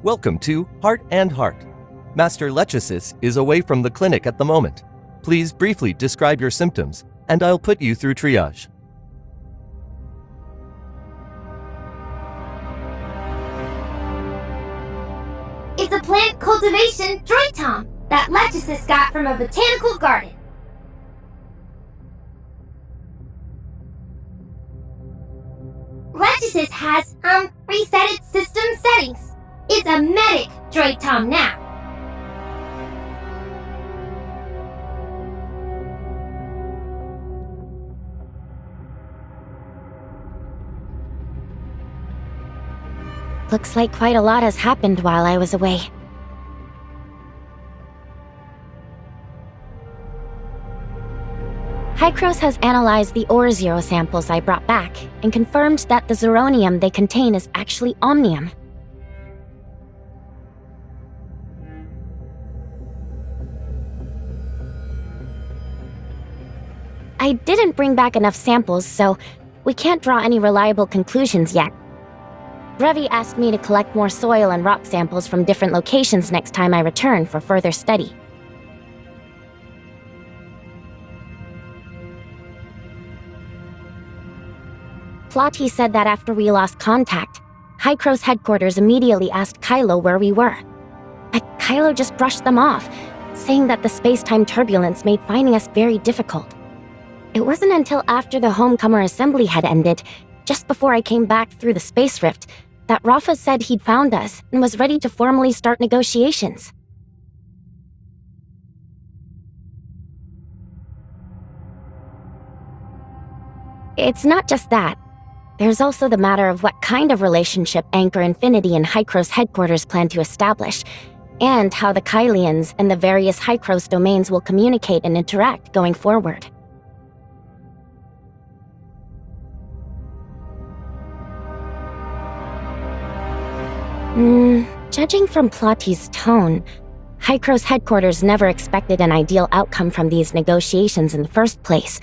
Welcome to Heart and Heart. Master Lechesis is away from the clinic at the moment. Please briefly describe your symptoms, and I'll put you through triage. It's a plant cultivation droid tom that Lechesis got from a botanical garden. Lechesis has, reset its system settings. It's a medic droid tom now. Looks like quite a lot has happened while I was away. Hykros has analyzed the ore zero samples I brought back and confirmed that the zeronium they contain is actually omnium. I didn't bring back enough samples, so we can't draw any reliable conclusions yet. Brevi asked me to collect more soil and rock samples from different locations next time I return for further study. Plotty said that after we lost contact, Hykros headquarters immediately asked Kailo where we were. But Kailo just brushed them off, saying that the space-time turbulence made finding us very difficult. It wasn't until after the Homecomer assembly had ended, just before I came back through the space rift, that Rafa said he'd found us and was ready to formally start negotiations. It's not just that. There's also the matter of what kind of relationship Anchor Infinity and Hykros headquarters plan to establish, and how the Kailians and the various Hykros domains will communicate and interact going forward. Judging from Plotty's tone, Hykros headquarters never expected an ideal outcome from these negotiations in the first place.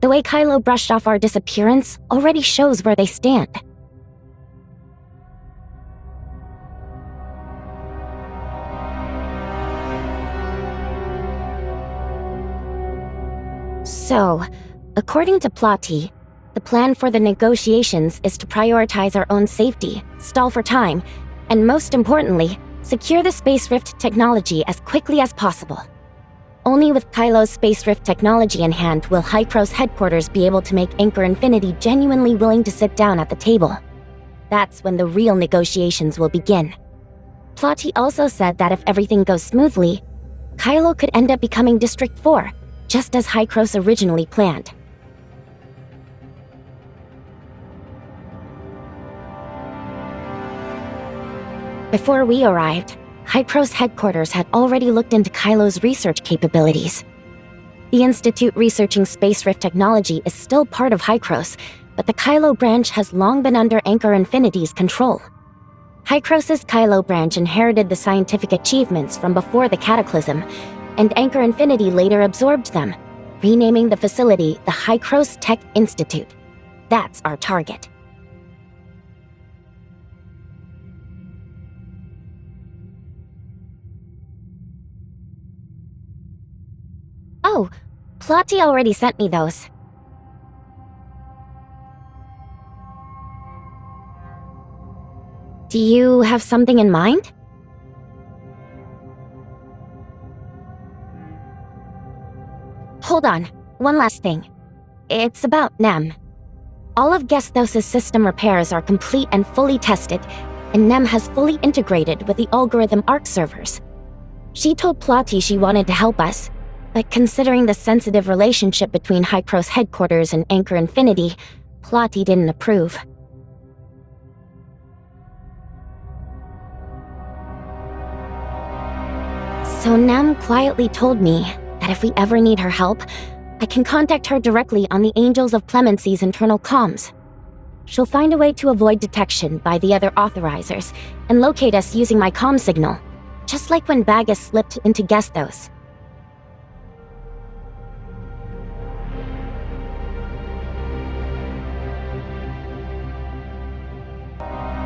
The way Kailo brushed off our disappearance already shows where they stand. So, according to Plotty, the plan for the negotiations is to prioritize our own safety, stall for time, and most importantly, secure the Space Rift technology as quickly as possible. Only with Kailo's Space Rift technology in hand will Hykros headquarters be able to make Anchor Infinity genuinely willing to sit down at the table. That's when the real negotiations will begin. Plotty also said that if everything goes smoothly, Kailo could end up becoming District 4, just as Hykros originally planned. Before we arrived, Hykros headquarters had already looked into Kailo's research capabilities. The Institute researching Space Rift technology is still part of Hykros, but the Kailo branch has long been under Anchor Infinity's control. Hykros's Kailo branch inherited the scientific achievements from before the Cataclysm, and Anchor Infinity later absorbed them, renaming the facility the Hykros Tech Institute. That's our target. Oh, Plotty already sent me those. Do you have something in mind? Hold on, one last thing. It's about Nem. All of Gestos' system repairs are complete and fully tested, and Nem has fully integrated with the algorithm ARC servers. She told Plotty she wanted to help us, but considering the sensitive relationship between Hykros headquarters and Anchor Infinity, Plotty didn't approve. So Nem quietly told me that if we ever need her help, I can contact her directly on the Angels of Clemency's internal comms. She'll find a way to avoid detection by the other authorizers and locate us using my comm signal, just like when Bagus slipped into Gestos.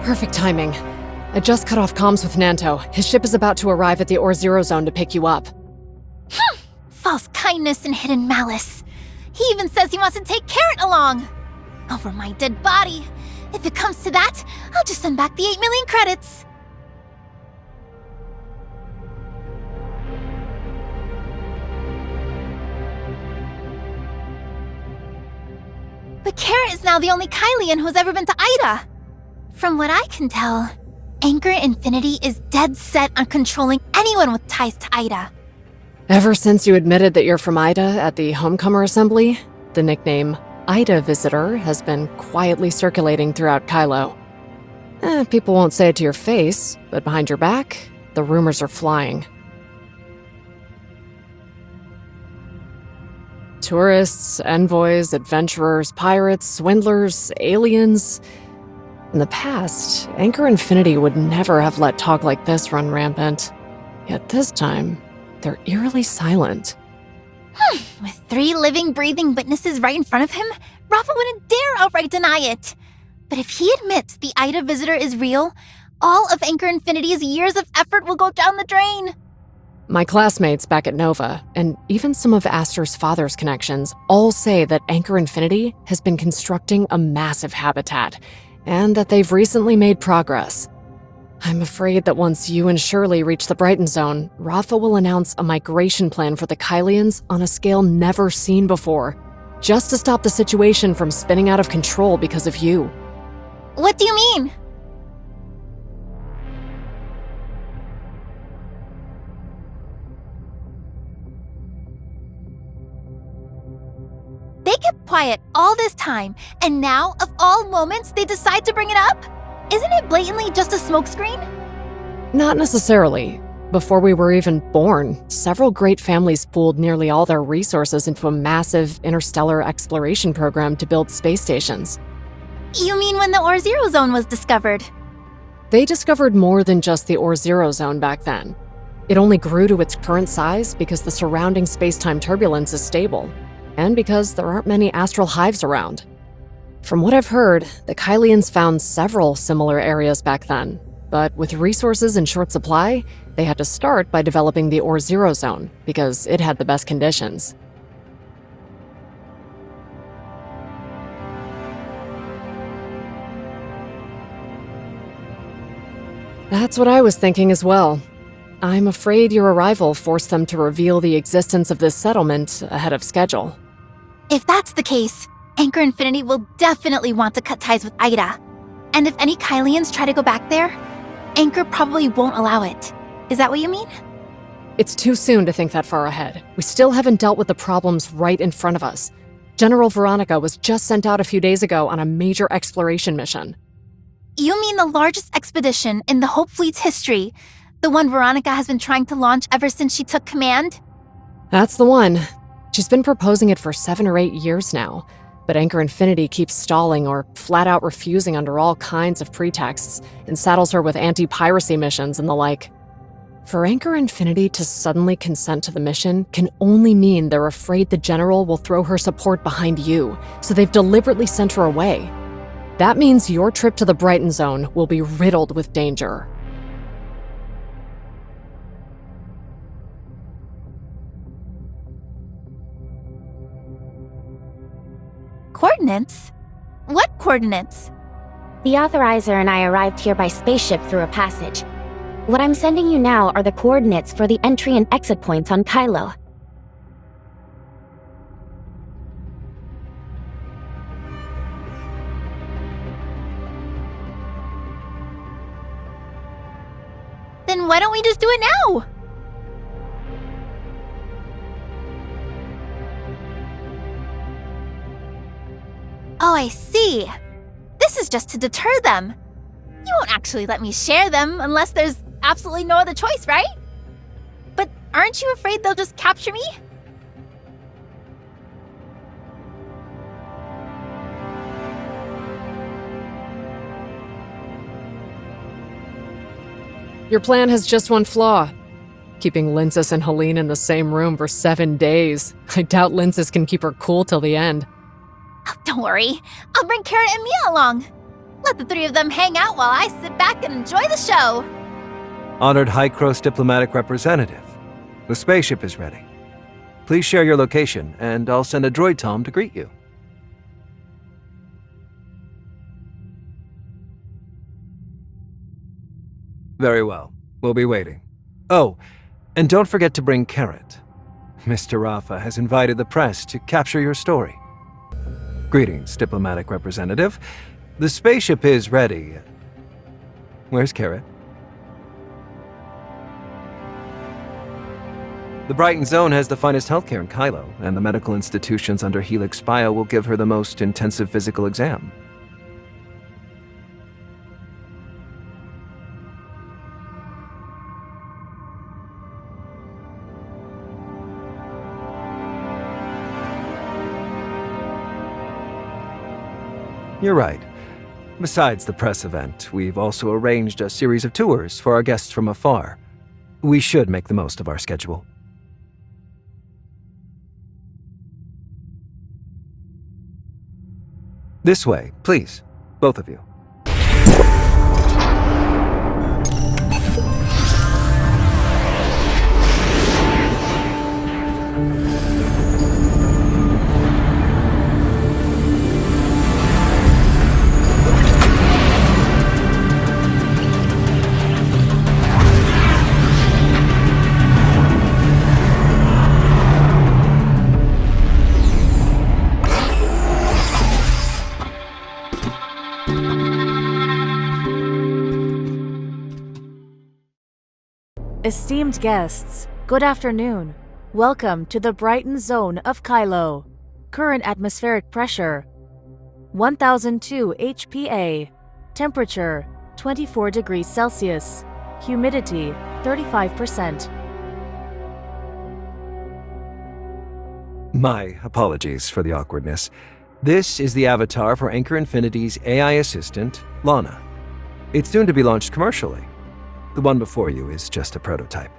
Perfect timing. I just cut off comms with Nanto. His ship is about to arrive at the Or-Zero zone to pick you up. False kindness and hidden malice. He even says he wants to take Carrot along. Over my dead body. If it comes to that, I'll just send back the 8 million credits. But Carrot is now the only Kylian who's ever been to Ida. From what I can tell, Anchor Infinity is dead set on controlling anyone with ties to Ida. Ever since you admitted that you're from Ida at the Homecomer Assembly, the nickname Ida Visitor has been quietly circulating throughout Kailo. People won't say it to your face, but behind your back, the rumors are flying. Tourists, envoys, adventurers, pirates, swindlers, aliens. In the past, Anchor Infinity would never have let talk like this run rampant. Yet this time, they're eerily silent. With 3 living, breathing witnesses right in front of him, Rafa wouldn't dare outright deny it. But if he admits the Ida Visitor is real, all of Anchor Infinity's years of effort will go down the drain. My classmates back at Nova, and even some of Aster's father's connections, all say that Anchor Infinity has been constructing a massive habitat, and that they've recently made progress. I'm afraid that once you and Shirli reach the Brighton zone, Rafa will announce a migration plan for the Kylians on a scale never seen before, just to stop the situation from spinning out of control because of you. What do you mean? They kept quiet all this time, and now, of all moments, they decide to bring it up? Isn't it blatantly just a smokescreen? Not necessarily. Before we were even born, several great families pooled nearly all their resources into a massive interstellar exploration program to build space stations. You mean when the Or-Zero zone was discovered? They discovered more than just the Or-Zero zone back then. It only grew to its current size because the surrounding space-time turbulence is stable, and because there aren't many astral hives around. From what I've heard, the Kylians found several similar areas back then, but with resources in short supply, they had to start by developing the Or-Zero zone because it had the best conditions. That's what I was thinking as well. I'm afraid your arrival forced them to reveal the existence of this settlement ahead of schedule. If that's the case, Anchor Infinity will definitely want to cut ties with Ida. And if any Kylians try to go back there, Anchor probably won't allow it. Is that what you mean? It's too soon to think that far ahead. We still haven't dealt with the problems right in front of us. General Veronica was just sent out a few days ago on a major exploration mission. You mean the largest expedition in the Hope Fleet's history? The one Veronica has been trying to launch ever since she took command? That's the one. She's been proposing it for 7 or 8 years now, but Anchor Infinity keeps stalling or flat out refusing under all kinds of pretexts and saddles her with anti-piracy missions and the like. For Anchor Infinity to suddenly consent to the mission can only mean they're afraid the General will throw her support behind you, so they've deliberately sent her away. That means your trip to the Brighton zone will be riddled with danger. Coordinates? What coordinates? The authorizer and I arrived here by spaceship through a passage. What I'm sending you now are the coordinates for the entry and exit points on Kailo. Then why don't we just do it now? Oh, I see. This is just to deter them. You won't actually let me share them unless there's absolutely no other choice, right? But aren't you afraid they'll just capture me? Your plan has just one flaw. Keeping Lindsys and Helene in the same room for 7 days. I doubt Lindsys can keep her cool till the end. Oh, don't worry. I'll bring Kara and Mia along. Let the three of them hang out while I sit back and enjoy the show. Honored Hykros diplomatic representative. The spaceship is ready. Please share your location, and I'll send a droid Tom to greet you. Very well. We'll be waiting. Oh, and don't forget to bring Carrot. Mr. Rafa has invited the press to capture your story. Greetings, diplomatic representative. The spaceship is ready. Where's Carrot? The Brighton zone has the finest healthcare in Kailo, and the medical institutions under Helix Bio will give her the most intensive physical exam. You're right. Besides the press event, we've also arranged a series of tours for our guests from afar. We should make the most of our schedule. This way, please, both of you. Esteemed guests, good afternoon. Welcome to the Brighton zone of Kailo. Current atmospheric pressure 1002 HPA. Temperature 24 degrees Celsius. Humidity 35%. My apologies for the awkwardness. This is the avatar for Anchor Infinity's AI assistant, Lana. It's soon to be launched commercially. The one before you is just a prototype.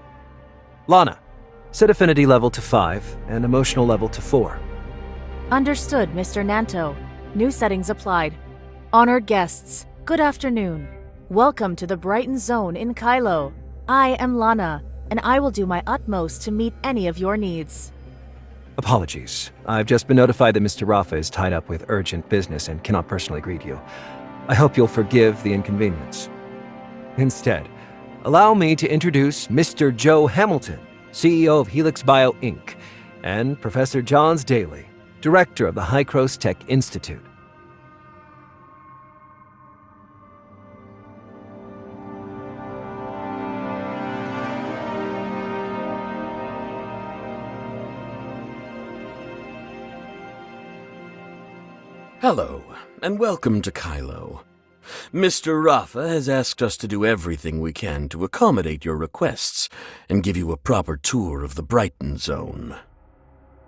Lana, set affinity level to 5 and emotional level to 4. Understood, Mr. Nanto. New settings applied. Honored guests, good afternoon. Welcome to the Brighton zone in Kailo. I am Lana, and I will do my utmost to meet any of your needs. Apologies. I've just been notified that Mr. Rafa is tied up with urgent business and cannot personally greet you. I hope you'll forgive the inconvenience. Instead, allow me to introduce Mr. Joe Hamilton, CEO of Helix Bio Inc., and Professor Johns Daly, Director of the Hykros Tech Institute. Hello, and welcome to Kailo. Mr. Rafa has asked us to do everything we can to accommodate your requests and give you a proper tour of the Brighton zone.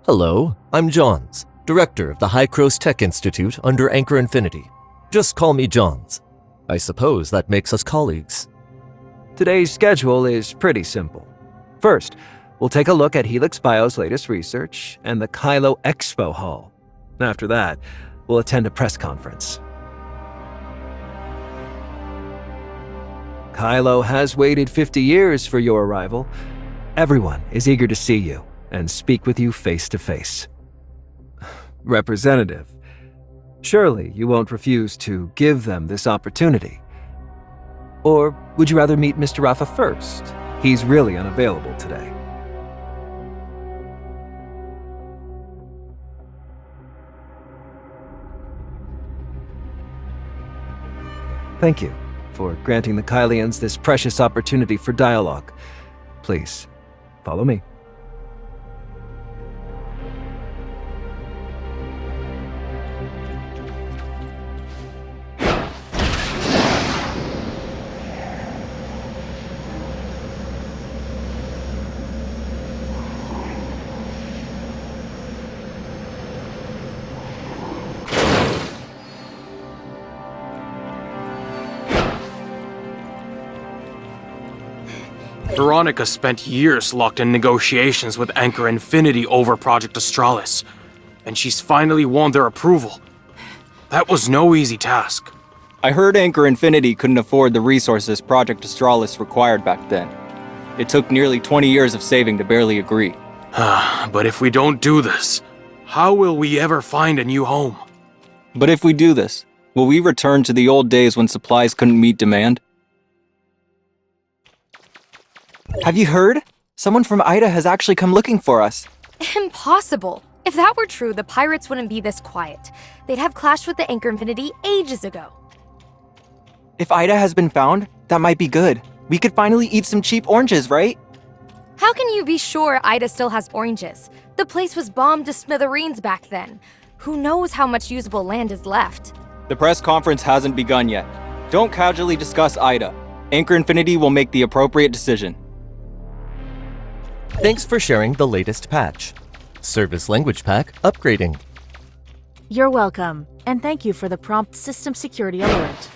Hello, I'm Johns, Director of the Hykros Tech Institute under Anchor Infinity. Just call me Johns. I suppose that makes us colleagues. Today's schedule is pretty simple. First, we'll take a look at Helix Bio's latest research and the Kailo Expo Hall. After that, we'll attend a press conference. Kailo has waited 50 years for your arrival. Everyone is eager to see you and speak with you face to face. Representative, surely you won't refuse to give them this opportunity. Or would you rather meet Mr. Rafa first? He's really unavailable today. Thank you for granting the Kailians this precious opportunity for dialogue. Please, follow me. Veronica spent years locked in negotiations with Anchor Infinity over Project Australis, and she's finally won their approval. That was no easy task. I heard Anchor Infinity couldn't afford the resources Project Astralis required back then. It took nearly 20 years of saving to barely agree. But if we don't do this, how will we ever find a new home? But if we do this, will we return to the old days when supplies couldn't meet demand? Have you heard? Someone from Ida has actually come looking for us. Impossible! If that were true, the pirates wouldn't be this quiet. They'd have clashed with the Anchor Infinity ages ago. If Ida has been found, that might be good. We could finally eat some cheap oranges, right? How can you be sure Ida still has oranges? The place was bombed to smithereens back then. Who knows how much usable land is left? The press conference hasn't begun yet. Don't casually discuss Ida. Anchor Infinity will make the appropriate decision. Thanks for sharing the latest patch. Service language pack upgrading. You're welcome, and thank you for the prompt system security alert.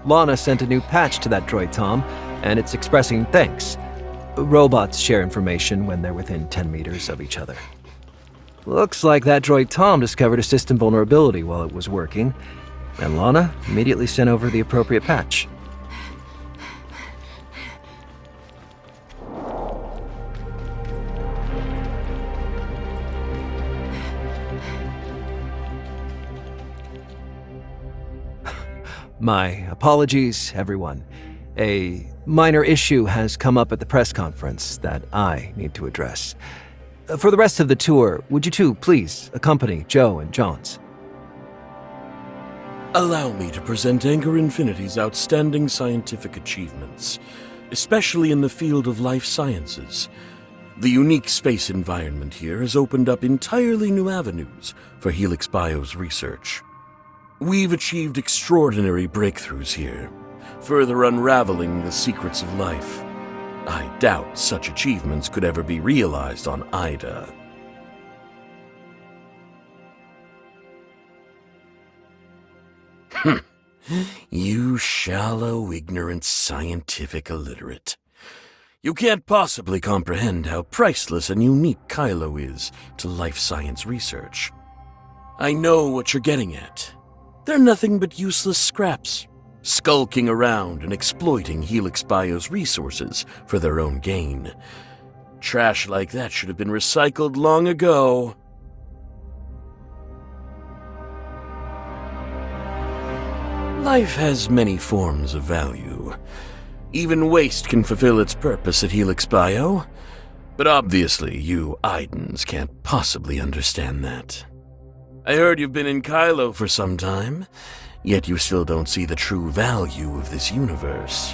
Lana sent a new patch to that droid, Tom, and it's expressing thanks. Robots share information when they're within 10 meters of each other. Looks like that droid Tom discovered a system vulnerability while it was working, and Lana immediately sent over the appropriate patch. My apologies, everyone. A minor issue has come up at the press conference that I need to address. For the rest of the tour, would you two please accompany Joe and Johns? Allow me to present Anchor Infinity's outstanding scientific achievements, especially in the field of life sciences. The unique space environment here has opened up entirely new avenues for Helix Bio's research. We've achieved extraordinary breakthroughs here, further unraveling the secrets of life. I doubt such achievements could ever be realized on Ida. You shallow, ignorant, scientific illiterate. You can't possibly comprehend how priceless and unique Kailo is to life science research. I know what you're getting at. They're nothing but useless scraps, skulking around and exploiting Helix Bio's resources for their own gain. Trash like that should have been recycled long ago. Life has many forms of value. Even waste can fulfill its purpose at Helix Bio. But obviously, you Idans can't possibly understand that. I heard you've been in Kailo for some time, yet you still don't see the true value of this universe.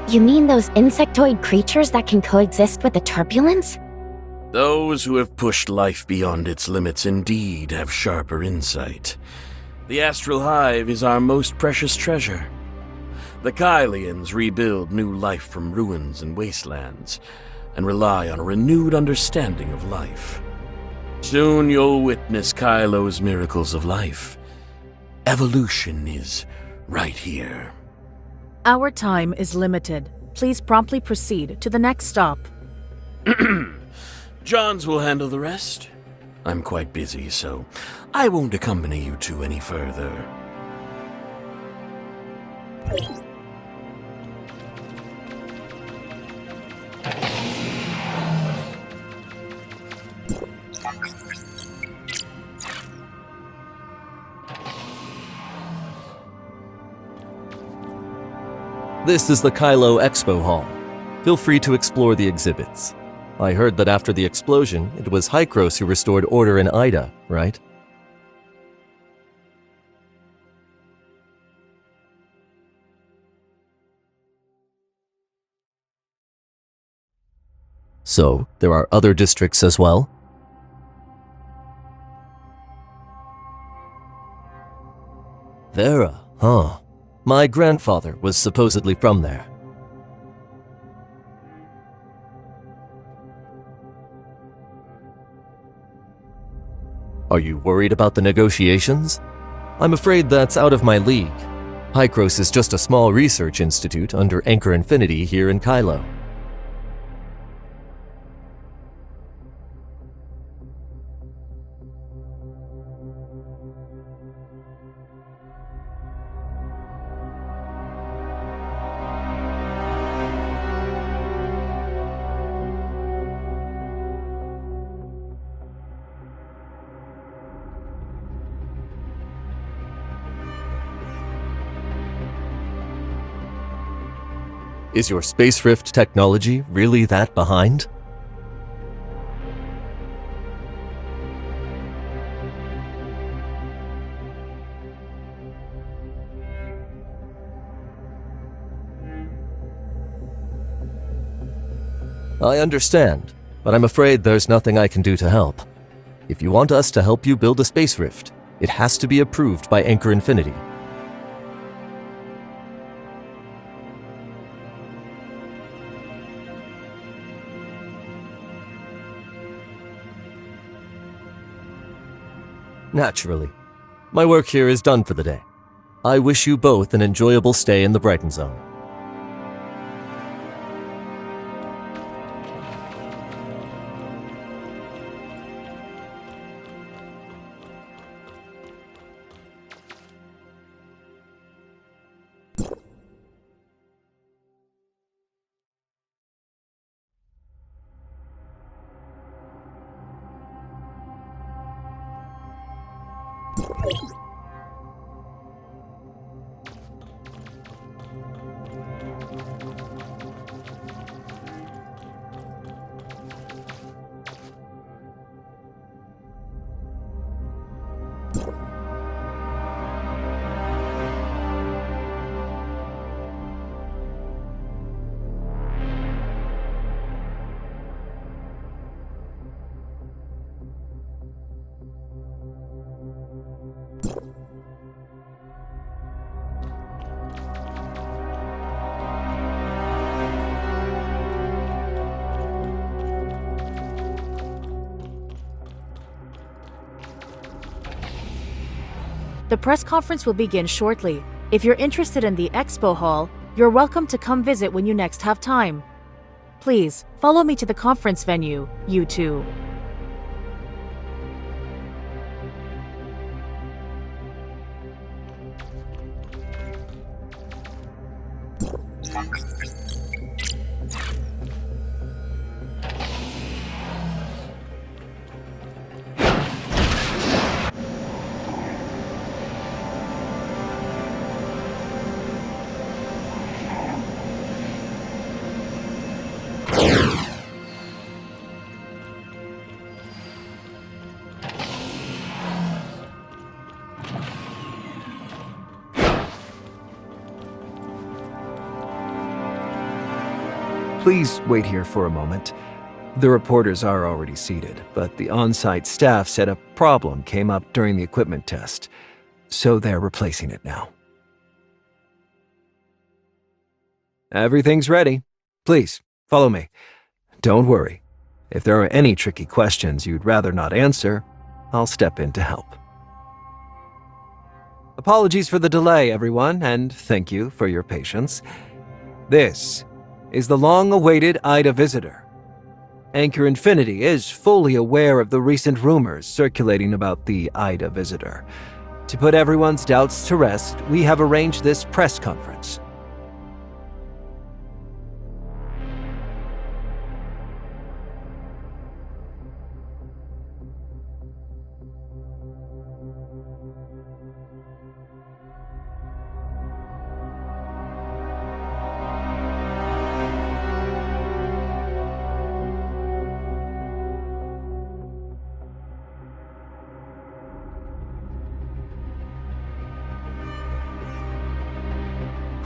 You mean those insectoid creatures that can coexist with the turbulence? Those who have pushed life beyond its limits indeed have sharper insight. The Astral Hive is our most precious treasure. The Kailians rebuild new life from ruins and wastelands, and rely on a renewed understanding of life. Soon you'll witness Kailo's miracles of life. Evolution is right here. Our time is limited. Please promptly proceed to the next stop. Johns will handle the rest. I'm quite busy, so I won't accompany you two any further. This is the Kailo Expo Hall. Feel free to explore the exhibits. I heard that after the explosion, it was Hykros who restored order in Ida, right? So, there are other districts as well? Vera, huh? My grandfather was supposedly from there. Are you worried about the negotiations? I'm afraid that's out of my league. Hykros is just a small research institute under Anchor Infinity here in Kailo. Is your space rift technology really that behind? I understand, but I'm afraid there's nothing I can do to help. If you want us to help you build a space rift, it has to be approved by Anchor Infinity. Naturally. My work here is done for the day. I wish you both an enjoyable stay in the Brighton Zone. The press conference will begin shortly. If you're interested in the expo hall, you're welcome to come visit when you next have time. Please, follow me to the conference venue, you two. Please wait here for a moment. The reporters are already seated, but the on-site staff said a problem came up during the equipment test, so they're replacing it now. Everything's ready. Please, follow me. Don't worry. If there are any tricky questions you'd rather not answer, I'll step in to help. Apologies for the delay, everyone, and thank you for your patience. This is the long-awaited Ida visitor. Anchor Infinity is fully aware of the recent rumors circulating about the Ida visitor. To put everyone's doubts to rest, we have arranged this press conference.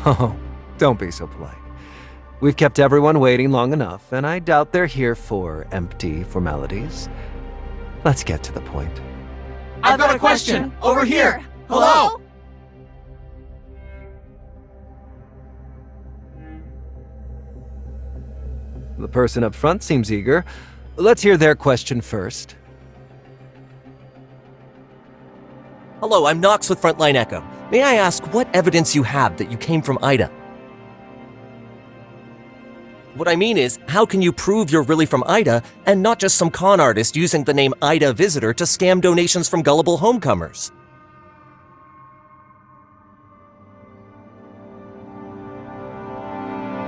Oh, don't be so polite. We've kept everyone waiting long enough, and I doubt they're here for empty formalities. Let's get to the point. I've got a question! Over here! Hello? The person up front seems eager. Let's hear their question first. Hello, I'm Knox with Frontline Echo. May I ask what evidence you have that you came from Ida? What I mean is, how can you prove you're really from Ida and not just some con artist using the name Ida Visitor to scam donations from gullible homecomers?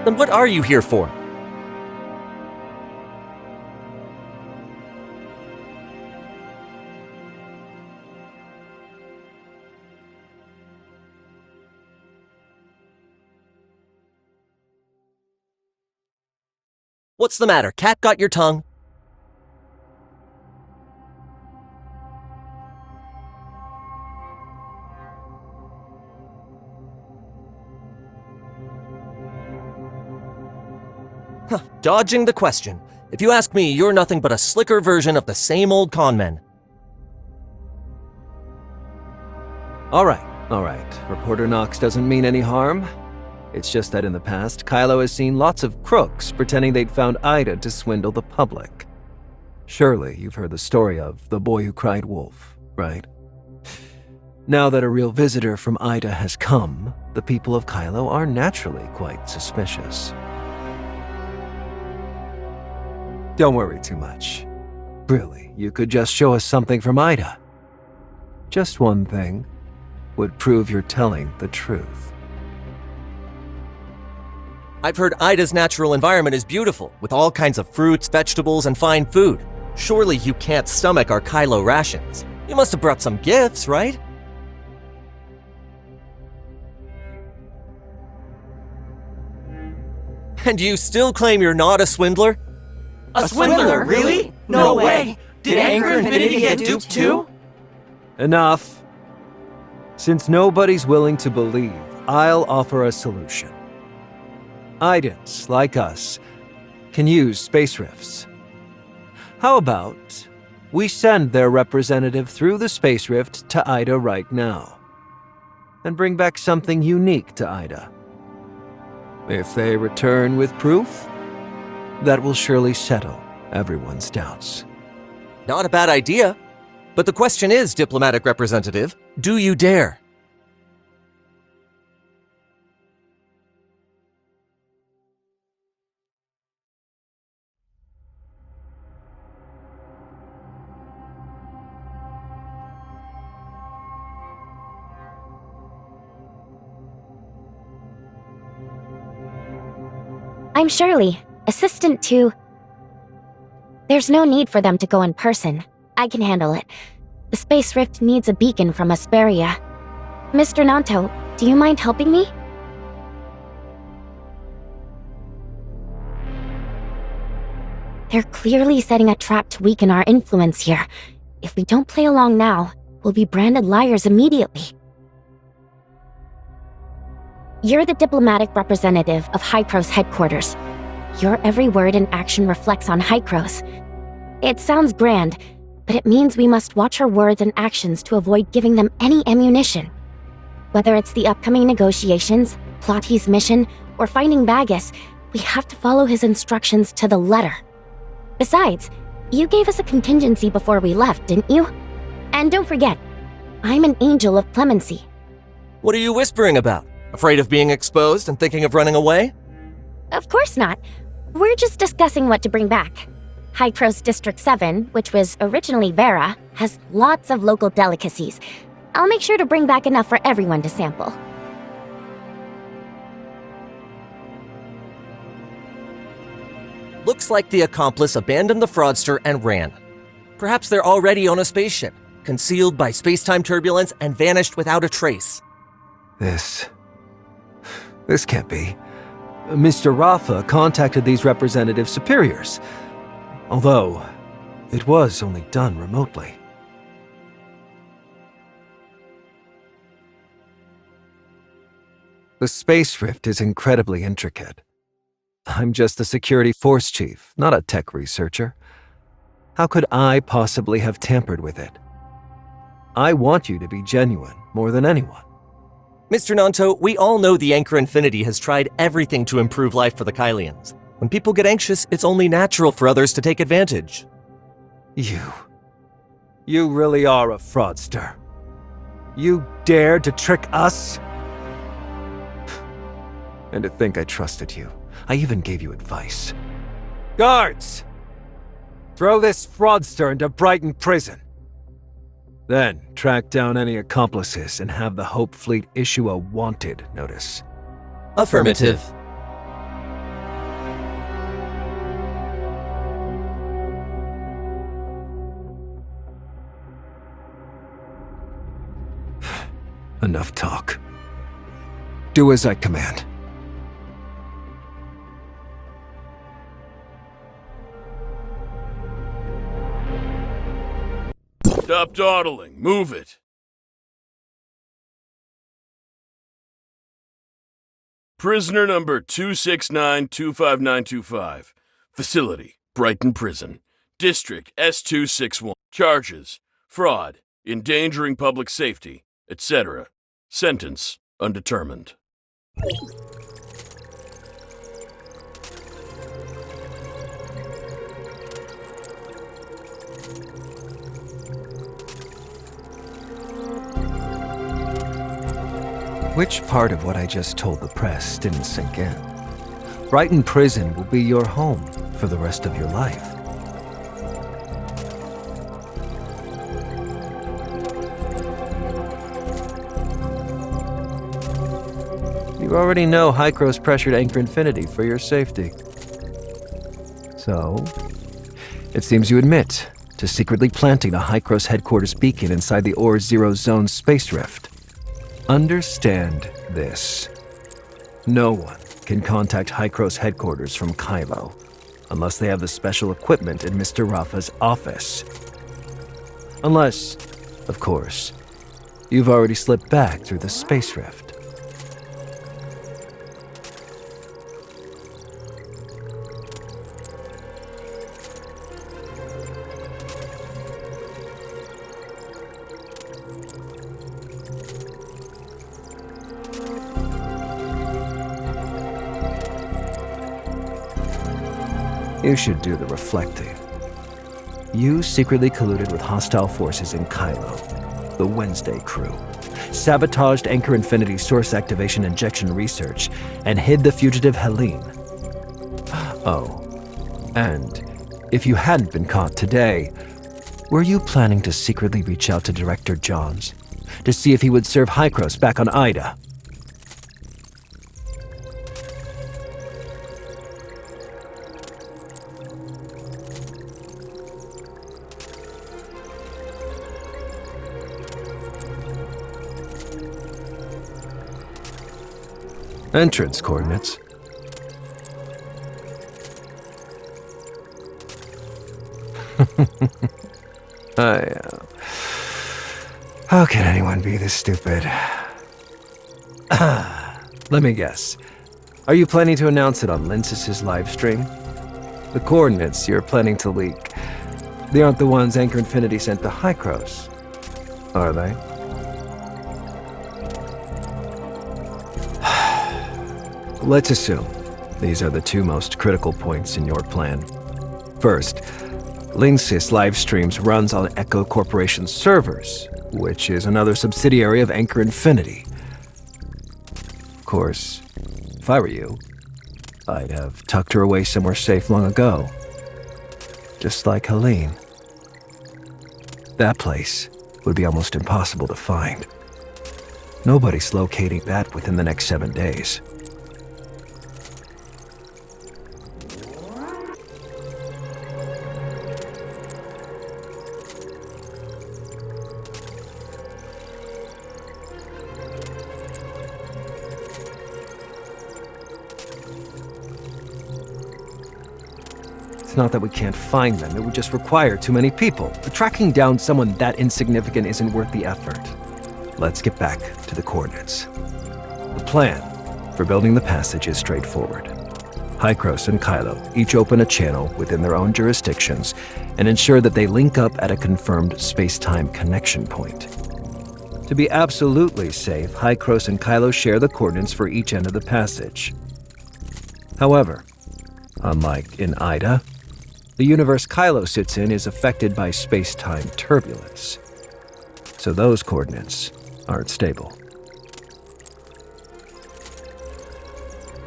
Then what are you here for? What's the matter? Cat got your tongue? Dodging the question. If you ask me, you're nothing but a slicker version of the same old conmen. All right. Reporter Knox doesn't mean any harm. It's just that in the past, Kailo has seen lots of crooks pretending they'd found Ida to swindle the public. Surely you've heard the story of the boy who cried wolf, right? Now that a real visitor from Ida has come, the people of Kailo are naturally quite suspicious. Don't worry too much. Really, you could just show us something from Ida. Just one thing would prove you're telling the truth. I've heard Ida's natural environment is beautiful, with all kinds of fruits, vegetables, and fine food. Surely you can't stomach our Kailo rations. You must have brought some gifts, right? And you still claim you're not a swindler? A swindler, really? No way! Did Anchor Infinity get duped too? Enough. Since nobody's willing to believe, I'll offer a solution. Idans, like us, can use space rifts. How about we send their representative through the space rift to Ida right now, and bring back something unique to Ida? If they return with proof, that will surely settle everyone's doubts. Not a bad idea. But the question is, diplomatic representative, do you dare? I'm Shirli, assistant to... There's no need for them to go in person. I can handle it. The space rift needs a beacon from Asperia. Mr. Nanto, do you mind helping me? They're clearly setting a trap to weaken our influence here. If we don't play along now, we'll be branded liars immediately. You're the diplomatic representative of Hykros headquarters. Your every word and action reflects on Hykros. It sounds grand, but it means we must watch our words and actions to avoid giving them any ammunition. Whether it's the upcoming negotiations, Plotty's mission, or finding Bagus, we have to follow his instructions to the letter. Besides, you gave us a contingency before we left, didn't you? And don't forget, I'm an angel of clemency. What are you whispering about? Afraid of being exposed and thinking of running away? Of course not. We're just discussing what to bring back. Hykros District 7, which was originally Vera, has lots of local delicacies. I'll make sure to bring back enough for everyone to sample. Looks like the accomplice abandoned the fraudster and ran. Perhaps they're already on a spaceship, concealed by space-time turbulence and vanished without a trace. This can't be. Mr. Rafa contacted these representative superiors, although it was only done remotely. The space rift is incredibly intricate. I'm just the security force chief, not a tech researcher. How could I possibly have tampered with it? I want you to be genuine more than anyone. Mr. Nanto, we all know the Anchor Infinity has tried everything to improve life for the Kailians. When people get anxious, it's only natural for others to take advantage. You really are a fraudster. You dared to trick us? And to think I trusted you. I even gave you advice. Guards! Throw this fraudster into Brighton prison. Then track down any accomplices and have the Hope Fleet issue a wanted notice. Affirmative. Enough talk. Do as I command. Stop dawdling. Move it. Prisoner number 269-25925. Facility, Brighton Prison. District S261. Charges, fraud, endangering public safety, etc. Sentence, undetermined. Which part of what I just told the press didn't sink in? Brighton Prison will be your home for the rest of your life. You already know Hykros pressured Anchor Infinity for your safety. So, it seems you admit to secretly planting a Hykros headquarters beacon inside the Ore Zero Zone space rift. Understand this. No one can contact Hykros headquarters from Kailo unless they have the special equipment in Mr. Rafa's office. Unless, of course, you've already slipped back through the space rift. You should do the reflecting. You secretly colluded with hostile forces in Kailo, the Wednesday crew, sabotaged Anchor Infinity's source activation injection research, and hid the fugitive Helene. Oh, and if you hadn't been caught today, were you planning to secretly reach out to Director Johns to see if he would serve Hykros back on Ida? Entrance coordinates. How can anyone be this stupid? Let me guess. Are you planning to announce it on Linsys' live stream? The coordinates you're planning to leak, they aren't the ones Anchor Infinity sent to Hykros, are they? Let's assume these are the two most critical points in your plan. First, Linsys live streams runs on Echo Corporation's servers, which is another subsidiary of Anchor Infinity. Of course, if I were you, I'd have tucked her away somewhere safe long ago. Just like Helene. That place would be almost impossible to find. Nobody's locating that within the next 7 days. It's not that we can't find them, it would just require too many people. But tracking down someone that insignificant isn't worth the effort. Let's get back to the coordinates. The plan for building the passage is straightforward. Hykros and Kailo each open a channel within their own jurisdictions and ensure that they link up at a confirmed space-time connection point. To be absolutely safe, Hykros and Kailo share the coordinates for each end of the passage. However, unlike in Ida, the universe Kailo sits in is affected by space-time turbulence, so those coordinates aren't stable.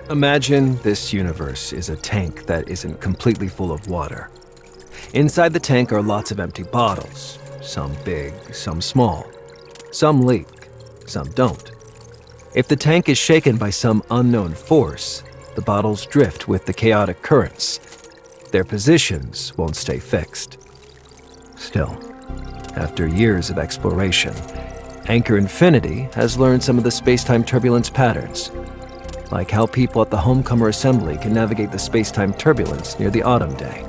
Imagine this universe is a tank that isn't completely full of water. Inside the tank are lots of empty bottles, some big, some small. Some leak, some don't. If the tank is shaken by some unknown force, the bottles drift with the chaotic currents. Their positions won't stay fixed. Still, after years of exploration, Anchor Infinity has learned some of the space-time turbulence patterns, like how people at the Homecomer Assembly can navigate the space-time turbulence near the Autumn Day.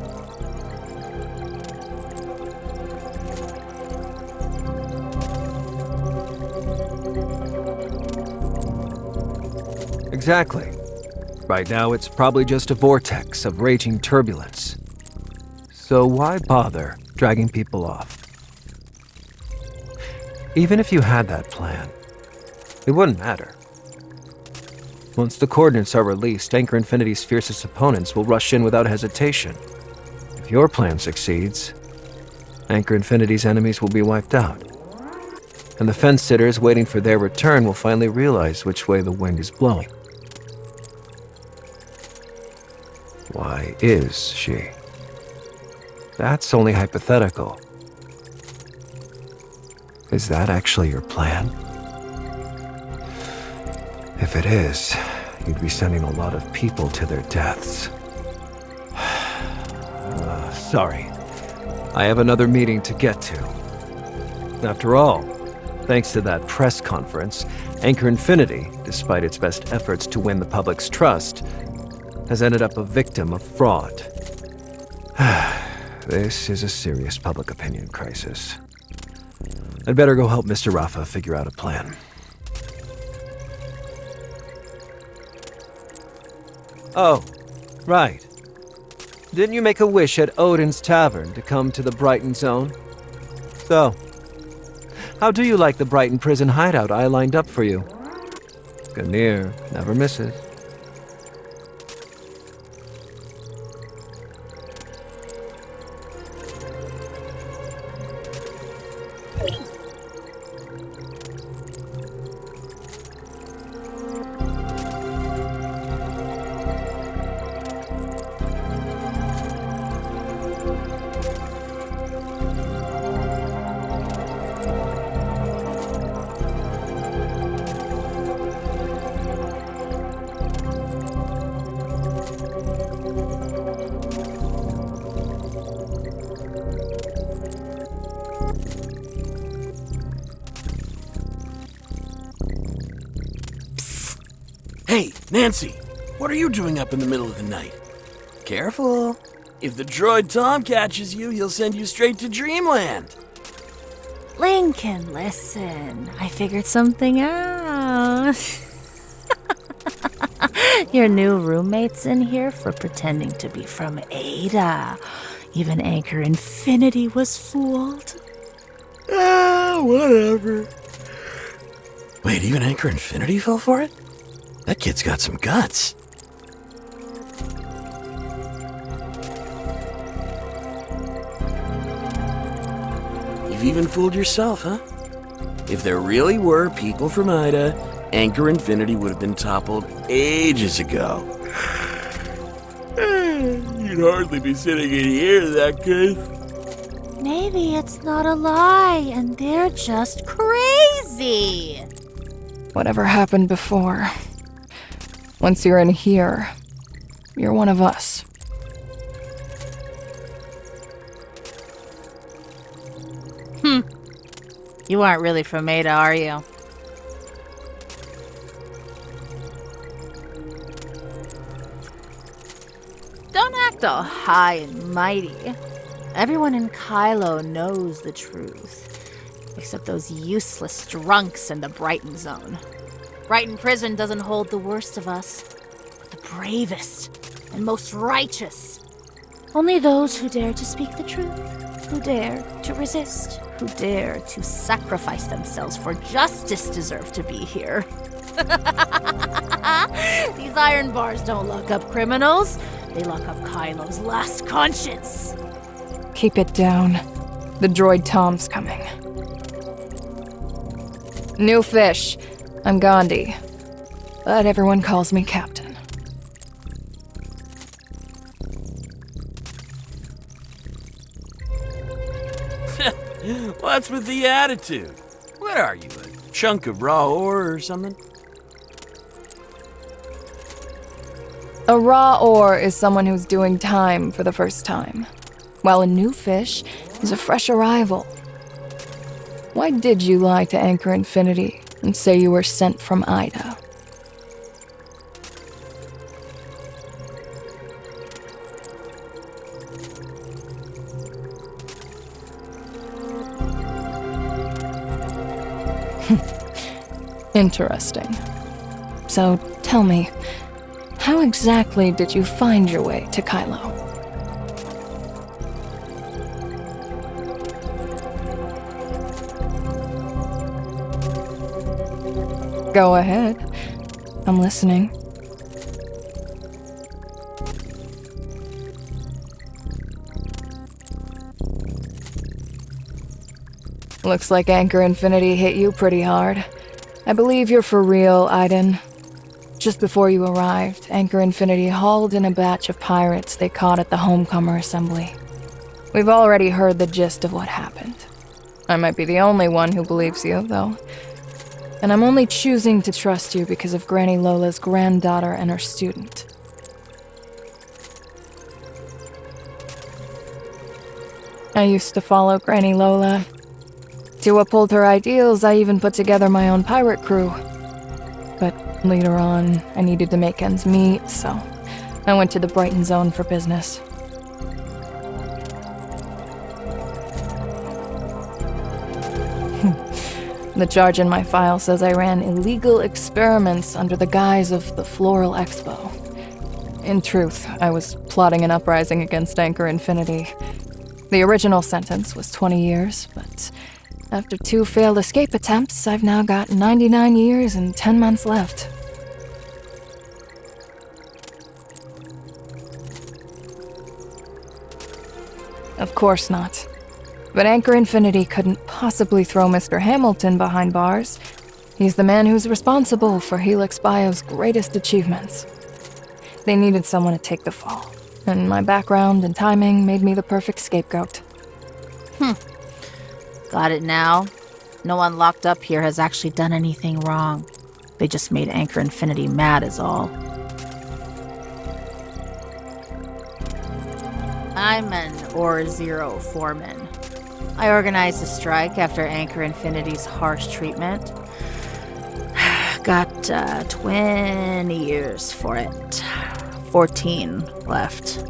Exactly. Right now, it's probably just a vortex of raging turbulence. So why bother dragging people off? Even if you had that plan, it wouldn't matter. Once the coordinates are released, Anchor Infinity's fiercest opponents will rush in without hesitation. If your plan succeeds, Anchor Infinity's enemies will be wiped out. And the fence-sitters waiting for their return will finally realize which way the wind is blowing. Why is she? That's only hypothetical. Is that actually your plan? If it is, you'd be sending a lot of people to their deaths. Sorry. I have another meeting to get to. After all, thanks to that press conference, Anchor Infinity, despite its best efforts to win the public's trust, has ended up a victim of fraud. This is a serious public opinion crisis. I'd better go help Mr. Rafa figure out a plan. Oh, right. Didn't you make a wish at Odin's Tavern to come to the Brighton Zone? So, how do you like the Brighton prison hideout I lined up for you? Ganir never misses. Hey, Nancy, what are you doing up in the middle of the night? Careful. If the droid Tom catches you, he'll send you straight to Dreamland. Lincoln, listen. I figured something out. Your new roommate's in here for pretending to be from Ada. Even Anchor Infinity was fooled. Whatever. Wait, even Anchor Infinity fell for it? That kid's got some guts. You've even fooled yourself, huh? If there really were people from Ida, Anchor Infinity would have been toppled ages ago. You'd hardly be sitting in here in that case. Maybe it's not a lie and they're just crazy. Whatever happened before. Once you're in here, you're one of us. You aren't really from Ada, are you? Don't act all high and mighty. Everyone in Kailo knows the truth, except those useless drunks in the Brighton Zone. Brighton Prison doesn't hold the worst of us, but the bravest and most righteous. Only those who dare to speak the truth, who dare to resist, who dare to sacrifice themselves for justice deserve to be here. These iron bars don't lock up criminals. They lock up Kailo's last conscience. Keep it down. The droid Tom's coming. New fish. I'm Gandhi, but everyone calls me Captain. What's with the attitude? What are you, a chunk of raw ore or something? A raw ore is someone who's doing time for the first time, while a new fish is a fresh arrival. Why did you lie to Anchor Infinity and say you were sent from Ida? Interesting. So tell me, how exactly did you find your way to Kailo? Go ahead. I'm listening. Looks like Anchor Infinity hit you pretty hard. I believe you're for real, Aiden. Just before you arrived, Anchor Infinity hauled in a batch of pirates they caught at the Homecomer Assembly. We've already heard the gist of what happened. I might be the only one who believes you, though. And I'm only choosing to trust you because of Granny Lola's granddaughter and her student. I used to follow Granny Lola. To uphold her ideals, I even put together my own pirate crew. But later on, I needed to make ends meet, so I went to the Brighton zone for business. The charge in my file says I ran illegal experiments under the guise of the Floral Expo. In truth, I was plotting an uprising against Anchor Infinity. The original sentence was 20 years, but after 2 failed escape attempts, I've now got 99 years and 10 months left. Of course not. But Anchor Infinity couldn't possibly throw Mr. Hamilton behind bars. He's the man who's responsible for Helix Bio's greatest achievements. They needed someone to take the fall, and my background and timing made me the perfect scapegoat. Got it now. No one locked up here has actually done anything wrong. They just made Anchor Infinity mad is all. I'm an Ore Zero foreman. I organized a strike after Anchor Infinity's harsh treatment. Got 20 years for it. 14 left.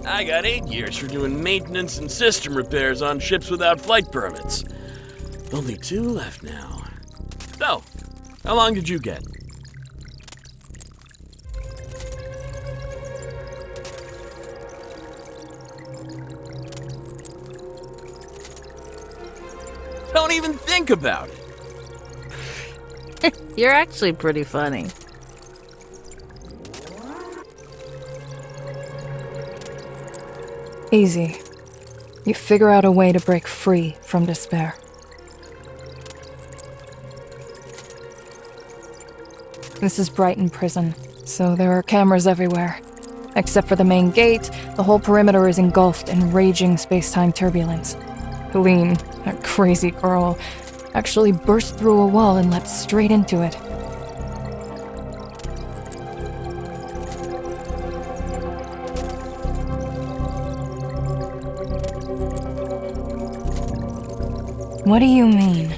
I got 8 years for doing maintenance and system repairs on ships without flight permits. Only 2 left now. So, how long did you get? Don't even think about it. You're actually pretty funny. Easy. You figure out a way to break free from despair. This is Brighton Prison, so there are cameras everywhere. Except for the main gate, the whole perimeter is engulfed in raging space-time turbulence. Helene, that crazy girl, actually burst through a wall and leapt straight into it. What do you mean?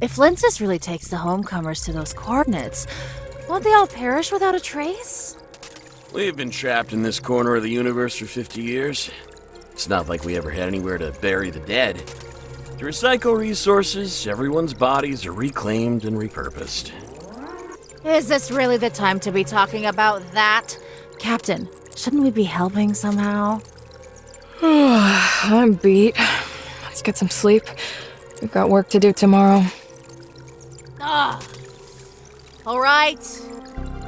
If Lindsys really takes the homecomers to those coordinates, won't they all perish without a trace? We've been trapped in this corner of the universe for 50 years. It's not like we ever had anywhere to bury the dead. To recycle resources, everyone's bodies are reclaimed and repurposed. Is this really the time to be talking about that? Captain, shouldn't we be helping somehow? I'm beat. Let's get some sleep. We've got work to do tomorrow. All right.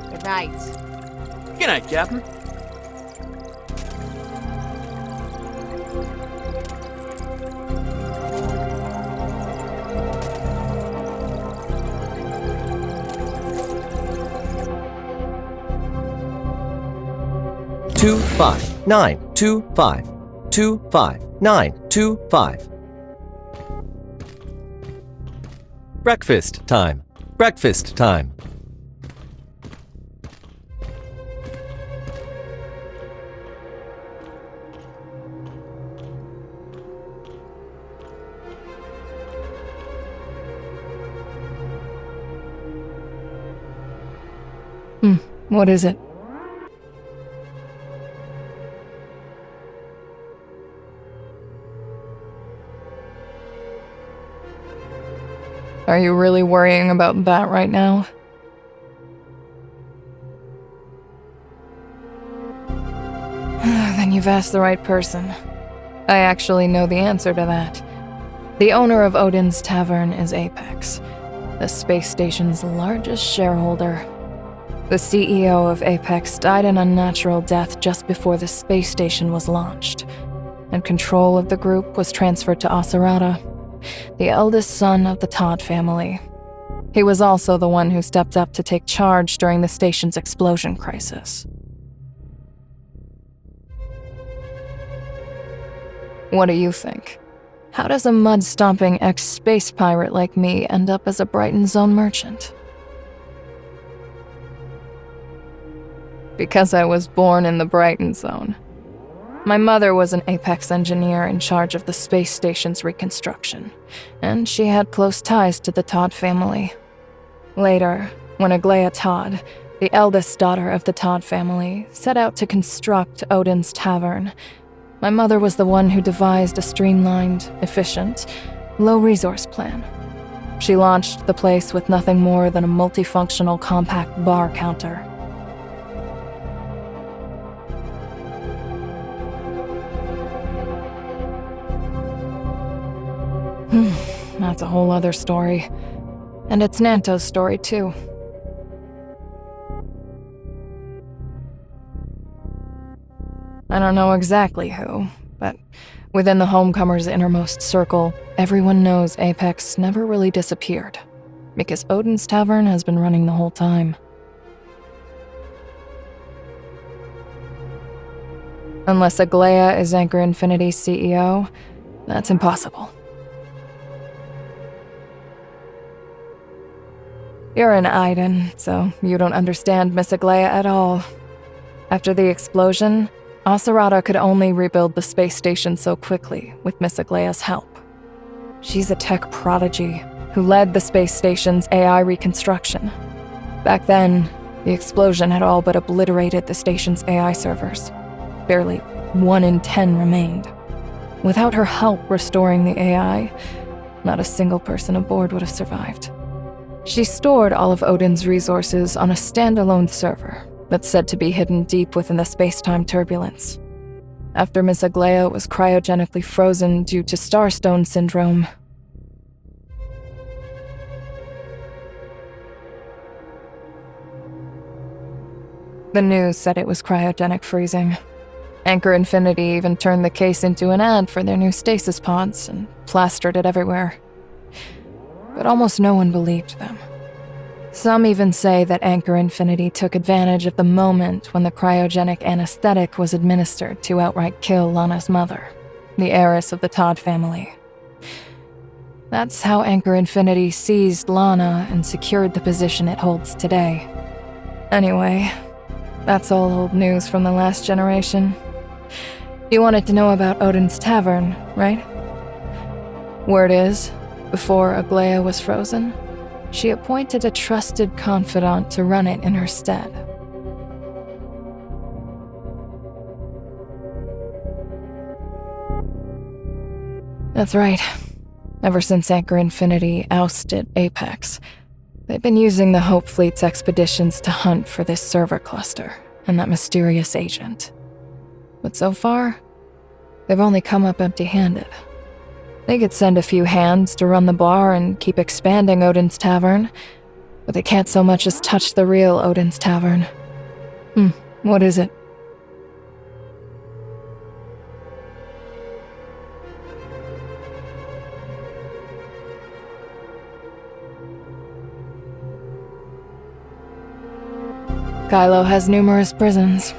Good night. Good night, Captain. Two, 5, 9, 2, 5, 2, 5, 9, 2, 5. Breakfast time. Breakfast time. What is it? Are you really worrying about that right now? Then you've asked the right person. I actually know the answer to that. The owner of Odin's Tavern is Apex, the space station's largest shareholder. The CEO of Apex died an unnatural death just before the space station was launched, and control of the group was transferred to Asarata, the eldest son of the Todd family. He was also the one who stepped up to take charge during the station's explosion crisis. What do you think? How does a mud-stomping ex-space pirate like me end up as a Brighton Zone merchant? Because I was born in the Brighton Zone. My mother was an Apex engineer in charge of the space station's reconstruction, and she had close ties to the Todd family. Later, when Aglaia Todd, the eldest daughter of the Todd family, set out to construct Odin's Tavern, my mother was the one who devised a streamlined, efficient, low-resource plan. She launched the place with nothing more than a multifunctional compact bar counter. That's a whole other story. And it's Nanto's story, too. I don't know exactly who, but within the Homecomers' innermost circle, everyone knows Apex never really disappeared, because Odin's Tavern has been running the whole time. Unless Aglaia is Anchor Infinity's CEO, that's impossible. You're an Aiden, so you don't understand Miss Aglaia at all. After the explosion, Asarata could only rebuild the space station so quickly with Miss Aglaia's help. She's a tech prodigy who led the space station's AI reconstruction. Back then, the explosion had all but obliterated the station's AI servers. Barely 1 in 10 remained. Without her help restoring the AI, not a single person aboard would have survived. She stored all of Odin's resources on a standalone server that's said to be hidden deep within the space-time turbulence. After Miss Aglaia was cryogenically frozen due to Starstone syndrome, the news said it was cryogenic freezing. Anchor Infinity even turned the case into an ad for their new stasis pods and plastered it everywhere. But almost no one believed them. Some even say that Anchor Infinity took advantage of the moment when the cryogenic anesthetic was administered to outright kill Lana's mother, the heiress of the Todd family. That's how Anchor Infinity seized Lana and secured the position it holds today. Anyway, that's all old news from the last generation. You wanted to know about Odin's Tavern, right? Word is, before Aglaia was frozen, she appointed a trusted confidant to run it in her stead. That's right. Ever since Anchor Infinity ousted Apex, they've been using the Hope Fleet's expeditions to hunt for this server cluster and that mysterious agent. But so far, they've only come up empty-handed. They could send a few hands to run the bar and keep expanding Odin's Tavern, but they can't so much as touch the real Odin's Tavern. What is it? Kailo has numerous prisons.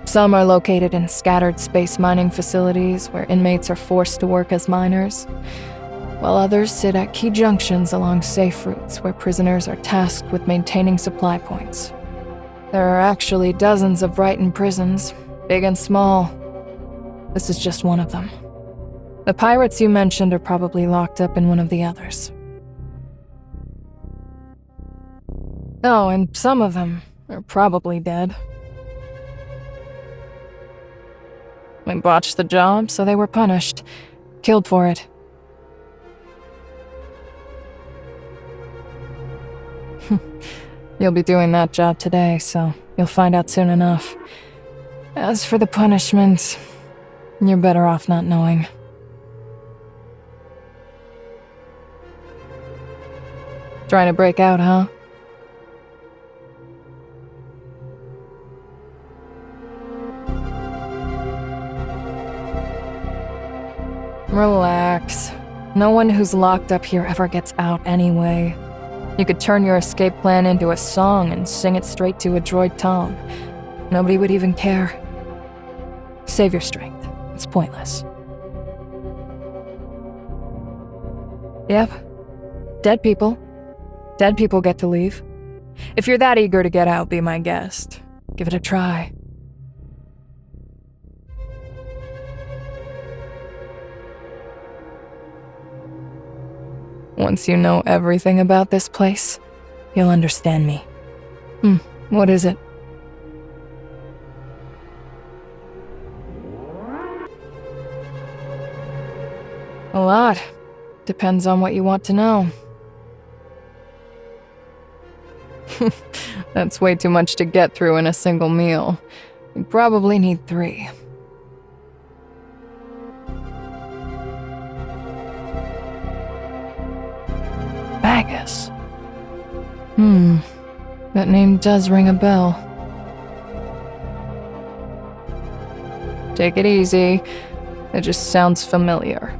Some are located in scattered space mining facilities where inmates are forced to work as miners, while others sit at key junctions along safe routes where prisoners are tasked with maintaining supply points. There are actually dozens of Brighton prisons, big and small. This is just one of them. The pirates you mentioned are probably locked up in one of the others. Oh, and some of them are probably dead. We botched the job, so they were punished. Killed for it. You'll be doing that job today, so you'll find out soon enough. As for the punishment, you're better off not knowing. Trying to break out, huh? Relax. No one who's locked up here ever gets out anyway. You could turn your escape plan into a song and sing it straight to a droid tom. Nobody would even care. Save your strength. It's pointless. Yep. Dead people. Dead people get to leave. If you're that eager to get out, be my guest. Give it a try. Once you know everything about this place, you'll understand me. What is it? A lot. Depends on what you want to know. That's way too much to get through in a single meal. You probably need 3. Magus. That name does ring a bell. Take it easy. It just sounds familiar.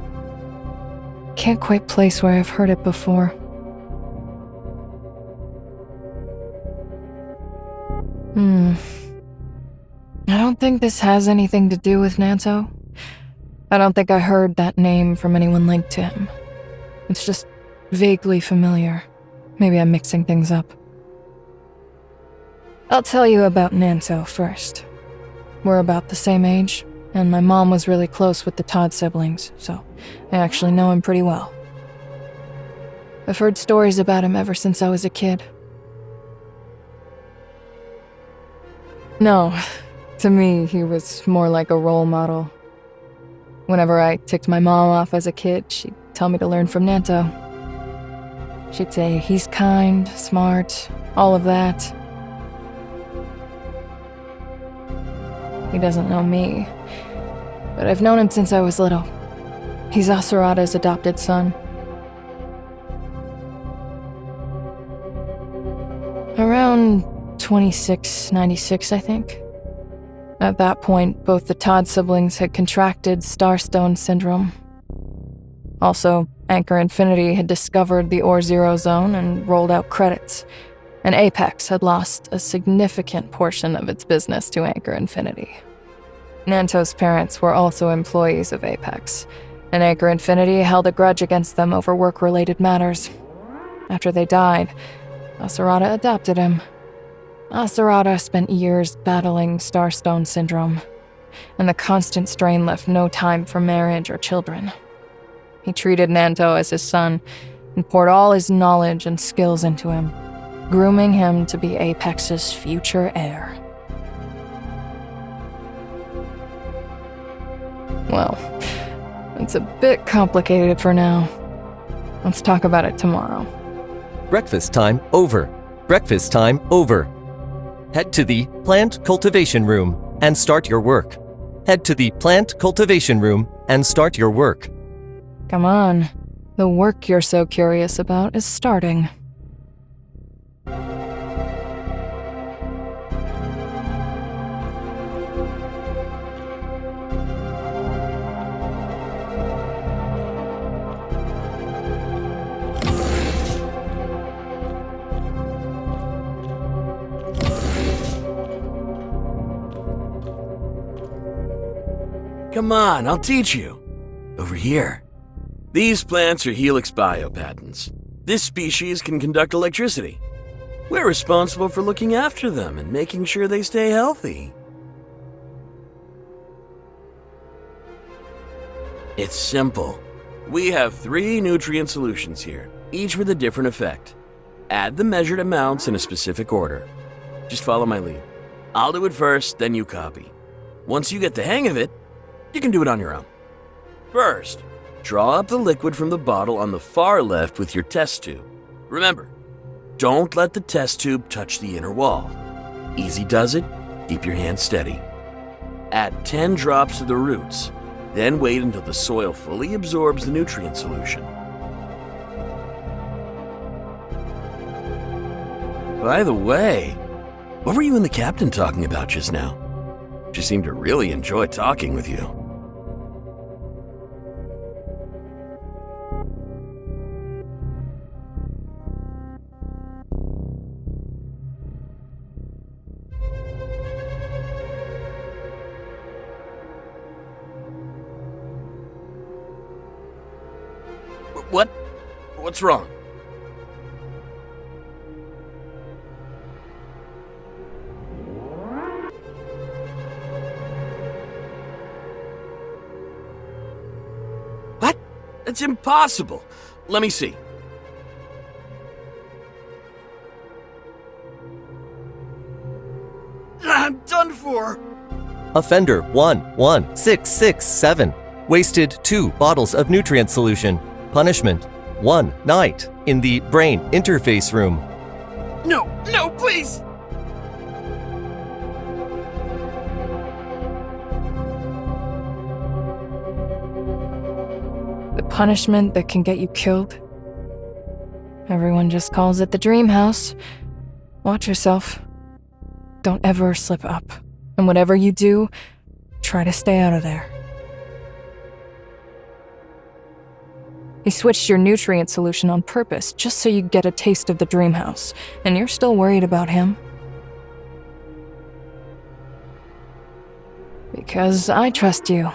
Can't quite place where I've heard it before. I don't think this has anything to do with Nanto. I don't think I heard that name from anyone linked to him. It's just vaguely familiar. Maybe I'm mixing things up. I'll tell you about Nanto first. We're about the same age, and my mom was really close with the Todd siblings, so I actually know him pretty well. I've heard stories about him ever since I was a kid. No, to me, he was more like a role model. Whenever I ticked my mom off as a kid, she'd tell me to learn from Nanto. She'd say he's kind, smart, all of that. He doesn't know me, but I've known him since I was little. He's Asurada's adopted son. Around 2696, I think. At that point, both the Todd siblings had contracted Starstone Syndrome. Also, Anchor Infinity had discovered the Ore Zero Zone and rolled out credits, and Apex had lost a significant portion of its business to Anchor Infinity. Nanto's parents were also employees of Apex, and Anchor Infinity held a grudge against them over work-related matters. After they died, Asurada adopted him. Asurada spent years battling Starstone Syndrome, and the constant strain left no time for marriage or children. He treated Nanto as his son and poured all his knowledge and skills into him, grooming him to be Apex's future heir. Well, it's a bit complicated for now. Let's talk about it tomorrow. Breakfast time over. Breakfast time over. Head to the plant cultivation room and start your work. Head to the plant cultivation room and start your work. Come on. The work you're so curious about is starting. Come on, I'll teach you. Over here. These plants are Helix biopatents. This species can conduct electricity. We're responsible for looking after them and making sure they stay healthy. It's simple. We have 3 nutrient solutions here, each with a different effect. Add the measured amounts in a specific order. Just follow my lead. I'll do it first, then you copy. Once you get the hang of it, you can do it on your own. First, draw up the liquid from the bottle on the far left with your test tube. Remember, Don't let the test tube touch the inner wall. Easy does it. Keep your hand steady. Add 10 drops to the roots, then wait until the soil fully absorbs the nutrient solution. By the way, what were you and the captain talking about just now? She seemed to really enjoy talking with you. What? What's wrong? What? It's impossible. Let me see. I'm done for. Offender 11667 wasted 2 bottles of nutrient solution. Punishment: 1 night in the brain interface room. No, please! The punishment that can get you killed? Everyone just calls it the dream house. Watch yourself. Don't ever slip up. And whatever you do, try to stay out of there. He switched your nutrient solution on purpose, just so you get a taste of the dream house. And you're still worried about him? Because I trust you.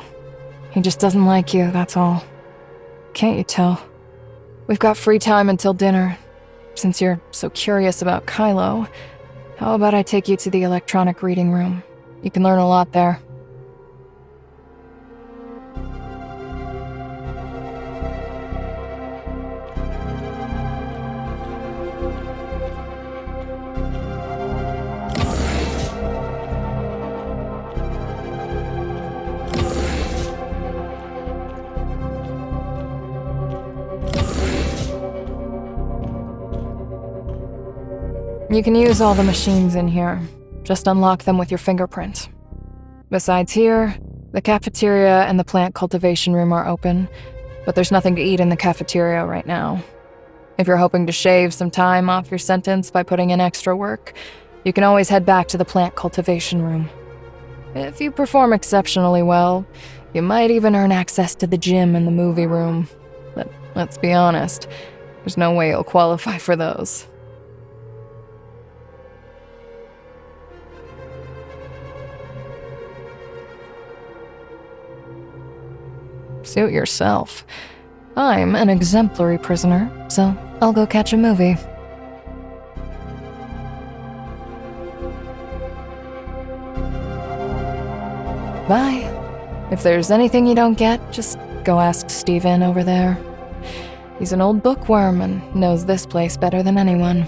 He just doesn't like you, that's all. Can't you tell? We've got free time until dinner. Since you're so curious about Kailo, how about I take you to the electronic reading room? You can learn a lot there. You can use all the machines in here. Just unlock them with your fingerprint. Besides here, the cafeteria and the plant cultivation room are open, but there's nothing to eat in the cafeteria right now. If you're hoping to shave some time off your sentence by putting in extra work, you can always head back to the plant cultivation room. If you perform exceptionally well, you might even earn access to the gym and the movie room. But let's be honest, there's no way you'll qualify for those. Suit yourself. I'm an exemplary prisoner, so I'll go catch a movie. Bye. If there's anything you don't get, just go ask Steven over there. He's an old bookworm and knows this place better than anyone.